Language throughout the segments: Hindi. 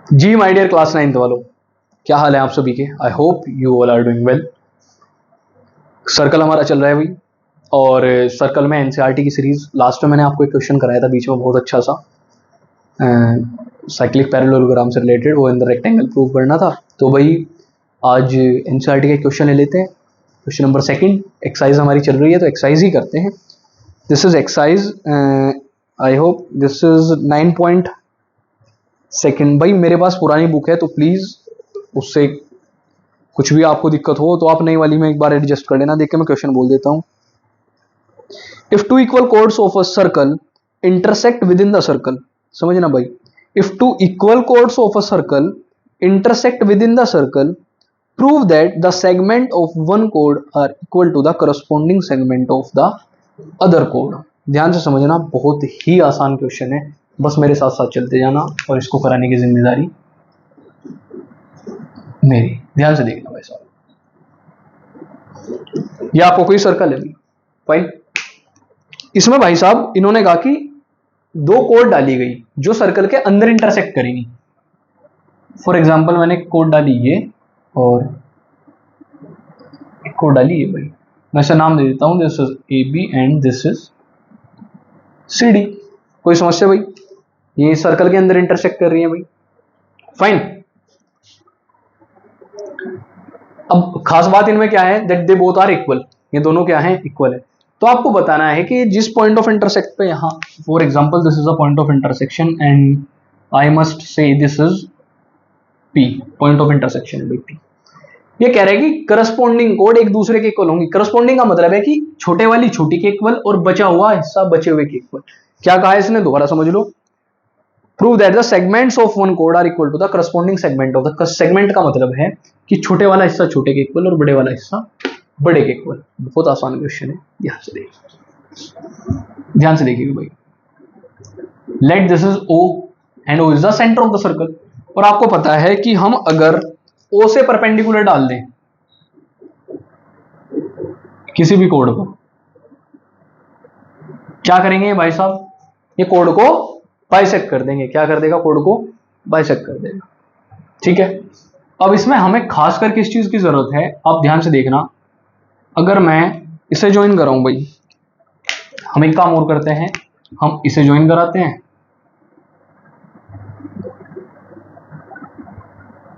Ji my dear class 9th वालों, क्या हाल है आप सभी के। I hope you all are doing well. Circle हमारा चल रहा है भाई, और सर्कल में एनसीईआरटी की सीरीज। लास्ट में मैंने आपको एक क्वेश्चन कराया था बीच में, बहुत अच्छा सा साइक्लिक पैरेललोग्राम से रिलेटेड, वो इन द रेक्टेंगल प्रूव करना था। तो भाई आज एनसीईआरटी का क्वेश्चन ले लेते हैं। क्वेश्चन नंबर 2 एक्सरसाइज हमारी चल रही है, तो एक्सरसाइज ही करते हैं। This is exercise, I hope this is 9.2। भाई मेरे पास पुरानी बुक है, तो प्लीज उससे कुछ भी आपको दिक्कत हो तो आप नई वाली में एक बार एडजस्ट कर लेना। देख के मैं क्वेश्चन बोल देता हूं। If two equal codes of a circle intersect with in the circle, समझना भाई। If two equal codes of a circle intersect with in the circle, prove that the segment of one कोड are equal to the corresponding segment of the other code. ध्यान से समझना, बहुत ही आसान क्वेश्चन है, बस मेरे साथ साथ चलते जाना, और इसको कराने की जिम्मेदारी मेरी। ध्यान से देखना भाई साहब, ये आपको कोई सर्कल है फाइन। इसमें भाई साहब इन्होंने कहा कि दो कोड डाली गई जो सर्कल के अंदर इंटरसेक्ट करेंगी। फॉर एग्जांपल मैंने कोड डाली ये, और एक कोड डाली ये भाई, मैं इसे नाम दे देता हूं, this is A B and this is C D. कोई समस्या भाई? ये सर्कल के अंदर इंटरसेक्ट कर रही है भाई, फाइन। अब खास बात इनमें क्या है, that they both are equal, ये दोनों क्या है, इक्वल है। तो आपको बताना है कि जिस पॉइंट ऑफ इंटरसेक्ट पे, यहाँ for example this is a point of intersection and I must say this is P, point of intersection है पी। ये कह रहे हैं कि करस्पॉन्डिंग कोड एक दूसरे के इक्वल होंगी। करस्पॉन्डिंग का मतलब है कि छोटे वाली छोटी के इक्वल और बचा हुआ हिस्सा बचे हुए के इक्वल। क्या कहा है इसने, दोबारा समझ लो। Prove that the segments of one कोड are equal to the corresponding segment of the. Segment का मतलब है कि छोटे वाला हिस्सा छोटे के इक्वल और बड़े वाला हिस्सा बड़े के इक्वल। बहुत आसान क्वेश्चन है, ध्यान से देखिए, ध्यान से देखिए भाई। Let this is O and O is the centre of the circle. और आपको पता है कि हम अगर ओ से परपेंडिकुलर डाल दें किसी भी कोड को, क्या करेंगे भाई साहब, ये कोड को बाइसेक्ट कर देंगे। क्या कर देगा, कोड को बाइसेक्ट कर देगा, ठीक है। अब इसमें हमें खासकर किस चीज की जरूरत है, आप ध्यान से देखना। अगर मैं इसे ज्वाइन कराऊं भाई, हम एक काम और करते हैं, हम इसे ज्वाइन कराते हैं।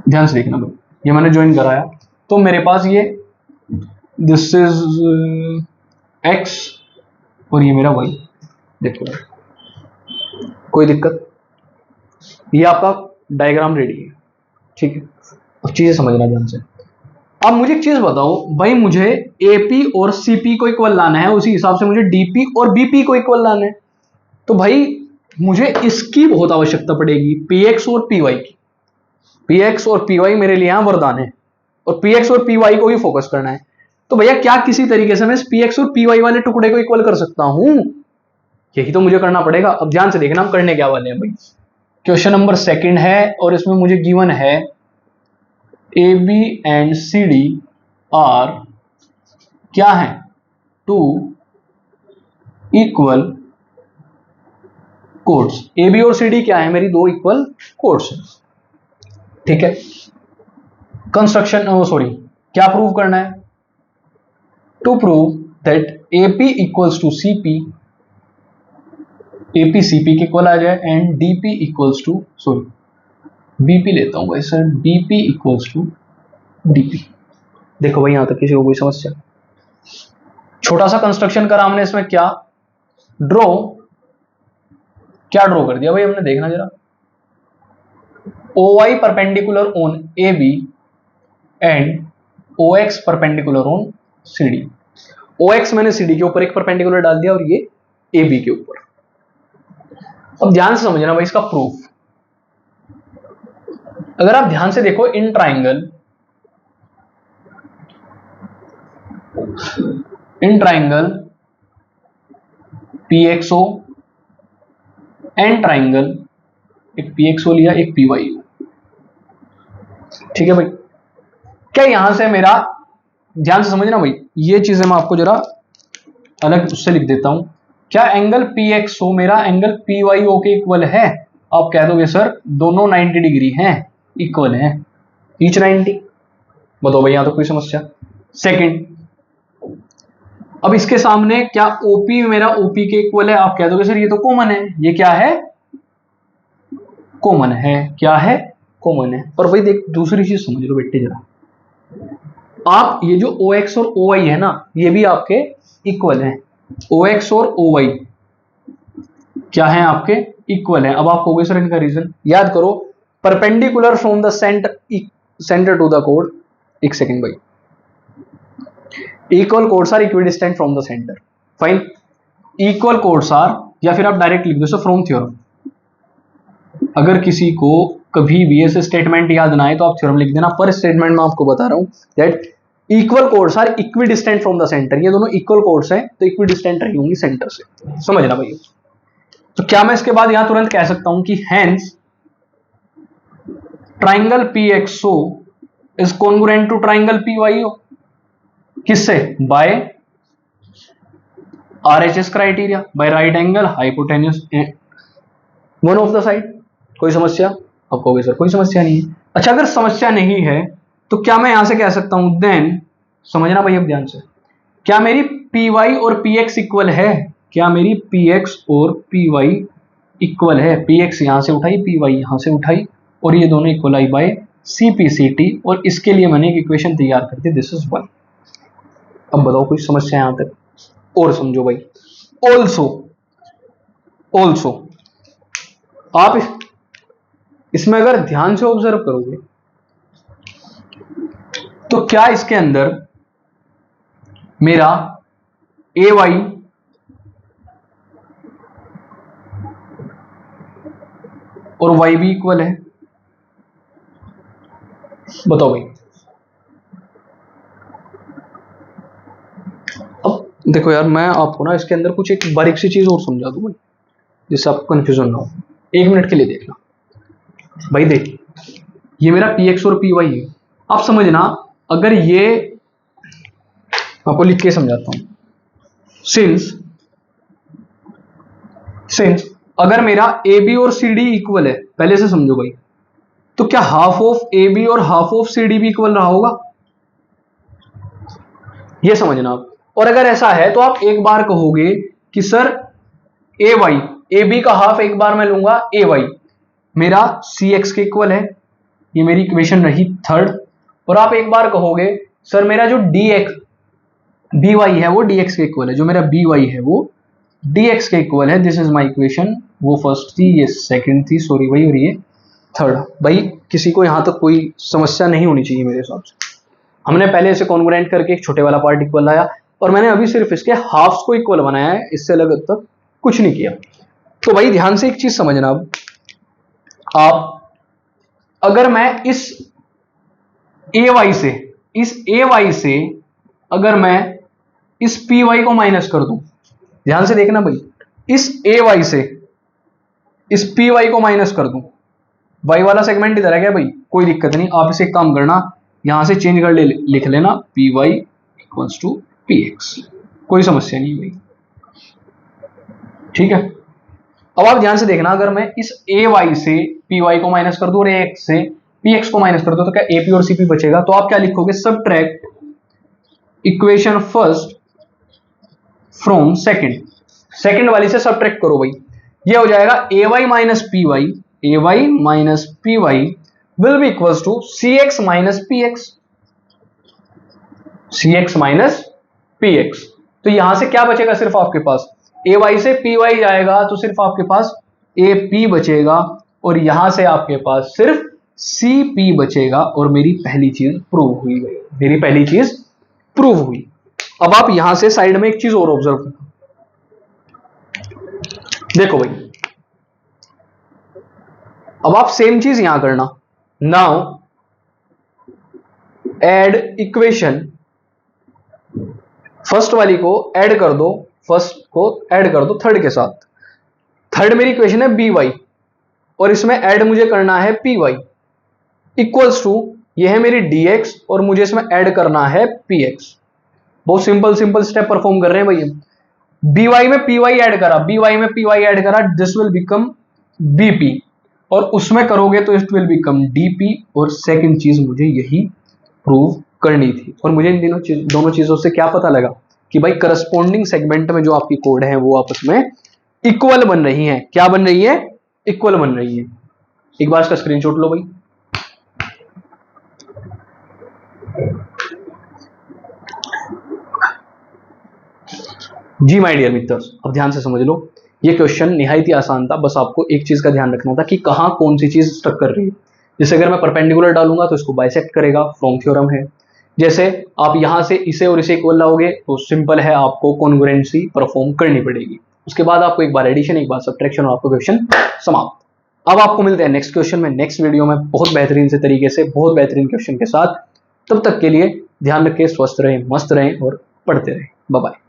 ध्यान से देखना भाई, ये मैंने ज्वाइन कराया, तो मेरे पास ये दिस इज एक्स और ये मेरा वाई। देखो कोई दिक्कत, ये आपका डायग्राम रेडी है, ठीक है। अब चीजें समझना ध्यान से। अब मुझे एक चीज बताओ भाई, मुझे एपी और सीपी को इक्वल लाना है, उसी हिसाब से मुझे डीपी और बीपी को इक्वल लाना है। तो भाई मुझे इसकी बहुत आवश्यकता पड़ेगी, पीएक्स और पीवाई की। पीएक्स और पीवाई मेरे लिए यहां वरदान है, और पीएक्स और पीवाई को ही फोकस करना है। तो भैया क्या किसी तरीके से मैं इस पीएक्स और पीवाई वाले टुकड़े को इक्वल कर सकता हूं? यही तो मुझे करना पड़ेगा। अब ध्यान से देखना हम करने क्या वाले हैं भाई। क्वेश्चन नंबर 2 है, और इसमें मुझे गिवन है A B and C D are क्या है, two equal chords. A B और सी डी क्या है, मेरी दो इक्वल कोड्स, ठीक है। कंस्ट्रक्शन, सॉरी, क्या प्रूव करना है, to prove that AP equals to CP, AP CP के इक्वल आ जाए, and DP equals to, sorry BP लेता हूं भाई sir, DP equals to DP. देखो भाई यहां तक किसी को कोई समस्या? छोटा सा कंस्ट्रक्शन करा हमने, इसमें क्या ड्रॉ, क्या ड्रॉ कर दिया भाई हमने, देखना जरा। OY perpendicular on AB and OX perpendicular on CD। OX मैंने CD के ऊपर एक परपेंडिकुलर डाल दिया, और ये AB के ऊपर। अब ध्यान से समझना भाई इसका प्रूफ। अगर आप ध्यान से देखो, in triangle PXO and triangle, एक PXO लिया एक PY, ठीक है भाई। क्या यहां से मेरा, ध्यान से समझना भाई, ये चीजें मैं आपको जरा अलग उससे लिख देता हूं। क्या एंगल PXO मेरा एंगल PYO के इक्वल है? आप कह दोगे सर दोनों 90 डिग्री हैं, इक्वल हैं, ईच 90। बताओ भाई, यहां तो कोई समस्या। सेकंड, अब इसके सामने क्या ओपी मेरा ओपी के इक्वल है? आप कह दोगे सर ये तो कॉमन है, ये क्या है? कॉमन है। क्या है? कॉमन है। पर भाई देख, दूसरी चीज समझ लो बेटे जरा, आप ये जो OX और OY है ना, ये भी आपके इक्वल हैं। OX और OY क्या है? आपके इक्वल है। अब आप कहोगे सर इनका रीजन याद करो, perpendicular from the centre to the कोड। एक सेकेंड भाई, equal chords are equidistant from the centre. Fine, equal chords are, या फिर आप डायरेक्ट लिख दो सर फ्रॉम थ्योरम। अगर किसी को कभी भी ऐसे स्टेटमेंट याद ना आए तो आप थ्योरम लिख देना। पर स्टेटमेंट में आपको बता रहा हूं that equal chords are equidistant from the centre. ये दोनों इक्वल कोड्स हैं तो इक्विडिस्टेंट रही होंगी सेंटर से। समझना भाई। तो क्या मैं इसके बाद यहां तुरंत कह सकता हूं कि hence triangle PXO is congruent to triangle PYO? किससे? By RHS criteria, by right angle hypotenuse one of the side. कोई समस्या? आप कहोगे सर कोई समस्या नहीं है। अच्छा, अगर समस्या नहीं है तो क्या मैं यहां से कह सकता हूं देन, समझना भाई अब ध्यान से, क्या मेरी PY और PX इक्वल है? क्या मेरी PX और PY इक्वल है? PX यहां से उठाई, PY यहां से उठाई, और ये दोनों इक्वल आई बाय CPCT, और इसके लिए मैंने एक इक्वेशन तैयार कर दी, दिस इज 1। अब बताओ कोई समस्या यहां तक? और समझो भाई, ऑल्सो आप इसमें अगर ध्यान से ऑब्जर्व करोगे तो क्या इसके अंदर मेरा AY और Y भी इक्वल है? बताओ भाई। अब देखो यार, मैं आपको ना इसके अंदर कुछ एक बारीक सी चीज और समझा दूं भाई, जिससे आपको कंफ्यूजन ना हो। 1 मिनट के लिए देखना भाई। देख, ये मेरा PX और PY है। आप समझना, अगर ये, आपको लिख के समझाता हूं। सिंस अगर मेरा AB और CD इक्वल है, पहले से समझो भाई, तो क्या हाफ ऑफ AB और हाफ ऑफ CD भी इक्वल रहा होगा? ये समझना आप। और अगर ऐसा है तो आप एक बार कहोगे कि सर AY, AB का हाफ एक बार मैं लूंगा AY, मेरा CX के इक्वल है। ये मेरी इक्वेशन रही थर्ड। और आप एक बार कहोगे सर मेरा जो BY है वो DX के इक्वल है, जो मेरा BY है वो DX के इक्वल है। This is my equation. वो फर्स्ट थी, ये सेकंड थी, सॉरी भाई, और ये थर्ड। भाई किसी को यहां तक कोई समस्या नहीं होनी चाहिए मेरे हिसाब से। हमने पहले इसे कॉन्ग्रुएंट करके एक छोटे वाला पार्ट इक्वल लाया, और मैंने अभी सिर्फ इसके हाफ्स को इक्वल बनाया है, इससे अलग तक कुछ नहीं किया। तो भाई ध्यान से एक चीज समझना, अब आप, अगर मैं इस AY से अगर मैं इस PY को माइनस कर दूं, ध्यान से देखना भाई, इस AY से इस PY को माइनस कर दूं, Y वाला सेगमेंट इधर है क्या भाई? कोई दिक्कत नहीं, आप इसे एक काम करना, यहां से चेंज कर लिख लेना PY इक्वल्स टू PX, कोई समस्या नहीं भाई। ठीक है। अब आप ध्यान से देखना, अगर मैं इस AY से PY को माइनस कर दूं और AX से PX को माइनस कर दूं, तो क्या AP और CP बचेगा? तो आप क्या लिखोगे? Subtract equation first from second वाली से सबट्रैक्ट करो भाई। ये हो जाएगा AY minus PY will be equals to CX minus PX। तो यहां से क्या बचेगा? सिर्फ आपके पास AY से PY जाएगा तो सिर्फ आपके पास AP बचेगा, और यहां से आपके पास सिर्फ CP बचेगा, और मेरी पहली चीज प्रूव हुई भाई, अब आप यहां से साइड में एक चीज और ऑब्जर्व करो। देखो भाई, अब आप सेम चीज यहां करना। नाउ ऐड इक्वेशन, फर्स्ट वाली को ऐड कर दो, थर्ड के साथ। थर्ड मेरी इक्वेशन है BY, और इसमें ऐड मुझे करना है PY इक्वल्स टू, ये है मेरी DX, और मुझे इसमें ऐड करना है PX। बहुत सिंपल स्टेप परफॉर्म कर रहे हैं भैया। BY में PY ऐड करा, दिस विल बिकम BP, और उसमें करोगे तो इट विल बिकम डीपी, और सेकंड चीज मुझे यही प्रूव करनी थी। और मुझे इन दोनों चीजों से क्या पता लगा कि भाई करस्पॉन्डिंग सेगमेंट में जो आपकी कोड है वो आपस में इक्वल बन रही है। क्या बन रही है? इक्वल बन रही है। एक बार इसका स्क्रीनशॉट लो भाई। जी माय डियर मित्रस, अब ध्यान से समझ लो, ये क्वेश्चन निहायत ही आसान था। बस आपको एक चीज का ध्यान रखना था कि कहां कौन सी चीज स्टक कर रही है। जैसे अगर मैं परपेंडिकुलर डालूंगा तो इसको बाइसेक्ट करेगा, फ्रॉम थ्योरम है। जैसे आप यहां से इसे और इसे इक्वल लाओगे तो सिंपल है, आपको कॉन्ग्रुएंसी परफॉर्म करनी पड़ेगी। उसके बाद आपको एक बार एडिशन, एक बार सब्ट्रैक्शन, और आपको क्वेश्चन समाप्त। अब आपको मिलते हैं नेक्स्ट क्वेश्चन में, नेक्स्ट वीडियो में, बहुत बेहतरीन से तरीके से, बहुत बेहतरीन क्वेश्चन के साथ। तब तक के लिए ध्यान रखें, स्वस्थ रहें, मस्त रहें और पढ़ते रहें। Bye bye.